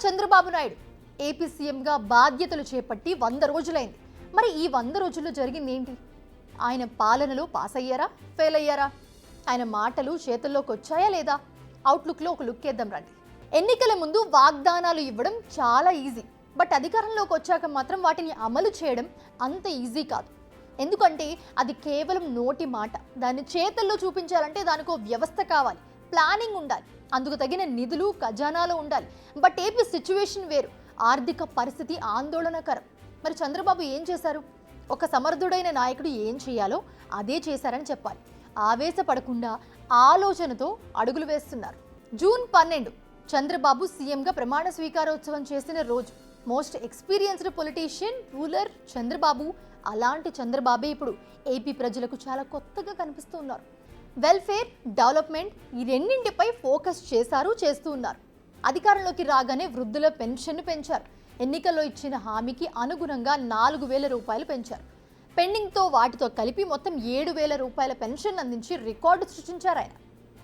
Chandrababu Naidu AP సీఎంగా బాధ్యతలు చేపట్టి 100 రోజులైంది. మరి ఈ 100 రోజుల్లో జరిగింది ఏంటి? ఆయన పాలనలో పాస్ అయ్యారా, ఫెయిల్ అయ్యారా? ఆయన మాటలు చేతుల్లోకి వచ్చాయా లేదా? అవుట్లుక్లో ఒక లుక్ వేద్దాం రండి. ఎన్నికల ముందు వాగ్దానాలు ఇవ్వడం చాలా ఈజీ, బట్ అధికారంలోకి వచ్చాక మాత్రం వాటిని అమలు చేయడం అంత ఈజీ కాదు. ఎందుకంటే అది కేవలం నోటి మాట. దాన్ని చేతల్లో చూపించాలంటే దానికో వ్యవస్థ కావాలి, ప్లానింగ్ ఉండాలి, అందుకు తగిన నిధులు ఖజానాలో ఉండాలి. బట్ ఏపీ సిచ్యువేషన్ వేరు, ఆర్థిక పరిస్థితి ఆందోళనకరం. మరి చంద్రబాబు ఏం చేశారు? ఒక సమర్థుడైన నాయకుడు ఏం చేయాలో అదే చేశారని చెప్పాలి. ఆవేశపడకుండా ఆలోచనతో అడుగులు వేస్తున్నారు. జూన్ 12 చంద్రబాబు సీఎంగా ప్రమాణ స్వీకారోత్సవం చేసిన రోజు. Most experienced politician, ruler Chandrababu. అలాంటి చంద్రబాబే ఇప్పుడు ఏపీ ప్రజలకు చాలా కొత్తగా కనిపిస్తూ ఉన్నారు. వెల్ఫేర్, డెవలప్మెంట్ ఈ రెండింటిపై ఫోకస్ చేస్తూ ఉన్నారు. అధికారంలోకి రాగానే వృద్ధుల పెన్షన్ను పెంచారు. ఎన్నికల్లో ఇచ్చిన హామీకి అనుగుణంగా 4,000 రూపాయలు పెంచారు. పెండింగ్తో వాటితో కలిపి మొత్తం 7,000 రూపాయల పెన్షన్ అందించి రికార్డు సృష్టించారు ఆయన.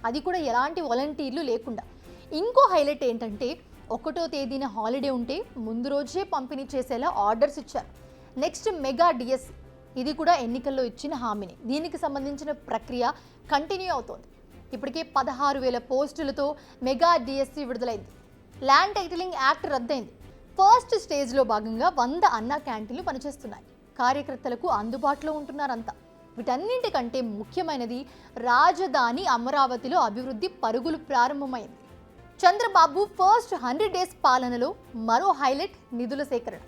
అది కూడా ఎలాంటి వాలంటీర్లు లేకుండా. ఇంకో హైలైట్ ఏంటంటే 1వ తేదీన హాలిడే ఉంటే ముందు రోజే పంపిణీ చేసేలా ఆర్డర్స్ ఇచ్చారు. నెక్స్ట్ మెగా డిఎస్సి, ఇది కూడా ఎన్నికల్లో ఇచ్చిన హామీని. దీనికి సంబంధించిన ప్రక్రియ కంటిన్యూ అవుతోంది. ఇప్పటికే 16,000 పోస్టులతో మెగా డిఎస్సి విడుదలైంది. ల్యాండ్ టైటిలింగ్ యాక్ట్ రద్దయింది. ఫస్ట్ స్టేజ్లో భాగంగా 100 అన్నా క్యాంటీన్లు పనిచేస్తున్నాయి. కార్యకర్తలకు అందుబాటులో ఉంటున్నారంతా. వీటన్నింటికంటే ముఖ్యమైనది రాజధాని అమరావతిలో అభివృద్ధి పరుగులు ప్రారంభమైంది. చంద్రబాబు ఫస్ట్ 100 డేస్ పాలనలో మరో హైలైట్ నిధుల సేకరణ.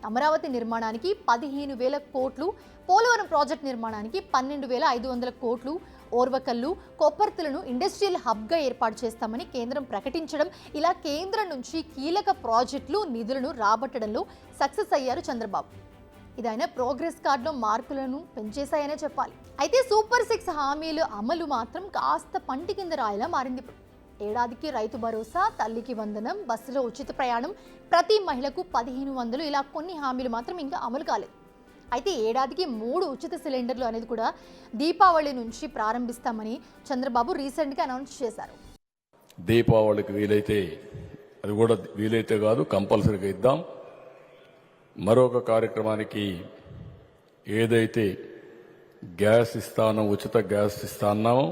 అమరావతి నిర్మాణానికి 15,000 కోట్లు, పోలవరం ప్రాజెక్ట్ నిర్మాణానికి 12,500 కోట్లు, ఓర్వకల్లు, కొప్పర్తులను ఇండస్ట్రియల్ హబ్గా ఏర్పాటు చేస్తామని కేంద్రం ప్రకటించడం, ఇలా కేంద్రం నుంచి కీలక ప్రాజెక్టులు నిధులను రాబట్టడంలో సక్సెస్ అయ్యారు చంద్రబాబు. ఇదైనా ప్రోగ్రెస్ కార్డులో మార్కులను పెంచేశాయనే చెప్పాలి. అయితే సూపర్ 6 హామీలు అమలు మాత్రం కాస్త పంటి కింద రాయిలా మారింది. ఇప్పుడు ఏడాదికి రైతు భరోసా, తల్లికి వందనం, బస్సులో ఉచిత ప్రయాణం, ప్రతి మహిళకు 1,500, ఇలా కొన్ని హామీలు మాత్రం ఇంకా అమలు కాలేదు. అయితే ఏడాదికి 3 ఉచిత సిలిండర్లు అనేది కూడా దీపావళి నుంచి ప్రారంభిస్తామని చంద్రబాబు రీసెంట్గా అనౌన్స్ చేశారు. దీపావళికి వీలైతే, అది కూడా వీలైతే కాదు కంపల్సరీగా ఇద్దాం. మరొక కార్యక్రమానికి ఏదైతే గ్యాస్ ఇస్తానో, ఉచిత గ్యాస్ ఇస్తాన్నామో,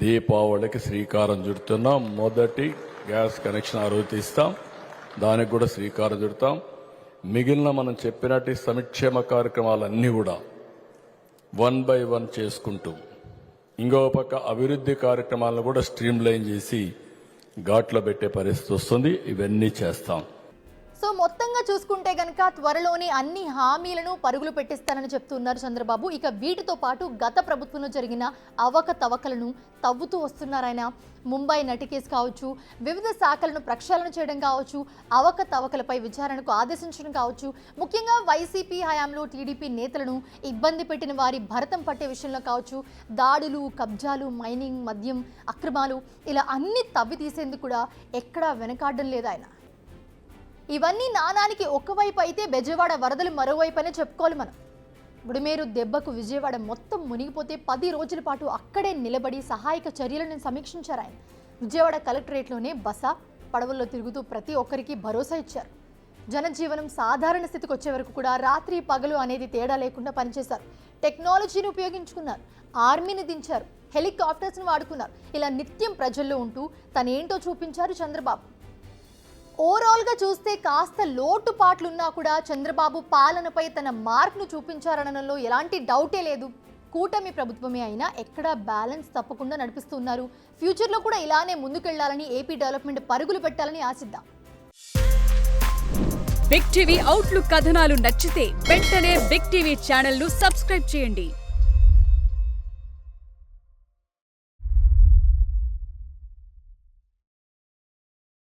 దీపావళికి శ్రీకారం చుడుతున్నాం. మొదటి గ్యాస్ కనెక్షన్ ఆ రోజు ఇస్తాం, దానికి కూడా శ్రీకారం చుడతాం. మిగిలిన మనం చెప్పినట్టు సంక్షేమ కార్యక్రమాలన్నీ కూడా 1 by 1 చేసుకుంటూ, ఇంకో పక్క అభివృద్ధి కార్యక్రమాలను కూడా స్ట్రీమ్ లైన్ చేసి ఘాట్లో పెట్టే పరిస్థితి వస్తుంది. ఇవన్నీ చేస్తాం. సో మొత్తంగా చూసుకుంటే గనక త్వరలోనే అన్ని హామీలను పరుగులు పెట్టిస్తానని చెప్తున్నారు చంద్రబాబు. ఇక వీటితో పాటు గత ప్రభుత్వంలో జరిగిన అవకతవకలను తవ్వుతూ వస్తున్నారు ఆయన. ముంబై నటి కేసు కావచ్చు, వివిధ శాఖలను ప్రక్షాళన చేయడం కావచ్చు, అవకతవకలపై విచారణకు ఆదేశించడం కావచ్చు, ముఖ్యంగా వైసీపీ హయాంలో టీడీపీ నేతలను ఇబ్బంది పెట్టిన వారి భరతం పట్టే విషయంలో కావచ్చు, దాడులు, కబ్జాలు, మైనింగ్, మద్యం అక్రమాలు, ఇలా అన్ని తవ్వి తీసేందుకు కూడా ఎక్కడా వెనకాడడం లేదు ఆయన. ఇవన్నీ నానానికి ఒకవైపు అయితే బెజవాడ వరదలు మరోవైపునే చెప్పుకోవాలి మనం. బుడిమేరు దెబ్బకు విజయవాడ మొత్తం మునిగిపోతే 10 రోజుల పాటు అక్కడే నిలబడి సహాయక చర్యలను సమీక్షించారు ఆయన. విజయవాడ కలెక్టరేట్లోనే బస, పడవల్లో తిరుగుతూ ప్రతి ఒక్కరికి భరోసా ఇచ్చారు. జనజీవనం సాధారణ స్థితికి వచ్చే వరకు కూడా రాత్రి పగలు అనేది తేడా లేకుండా పనిచేశారు. టెక్నాలజీని ఉపయోగించుకున్నారు, ఆర్మీని దించారు, హెలికాప్టర్స్ని వాడుకున్నారు. ఇలా నిత్యం ప్రజల్లో ఉంటూ తనేంటో చూపించారు చంద్రబాబు. ఓవరాల్గా చూస్తే కాస్త లోటుపాట్లున్నా కూడా చంద్రబాబు పాలనపై తన మార్క్ను చూపించారనడంలో ఎలాంటి డౌటే లేదు. కూటమి ప్రభుత్వమే అయినా ఎక్కడా బ్యాలెన్స్ తప్పకుండా నడిపిస్తున్నారు. ఫ్యూచర్లో కూడా ఇలానే ముందుకెళ్లాలని, ఏపీ డెవలప్మెంట్ పరుగులు పెట్టాలని ఆశిద్దాం. బిగ్ టీవీ అవుట్లుక్ కథనాలు నచ్చితే వెంటనే బిగ్ టీవీ ఛానల్ ను సబ్స్క్రైబ్ చేయండి.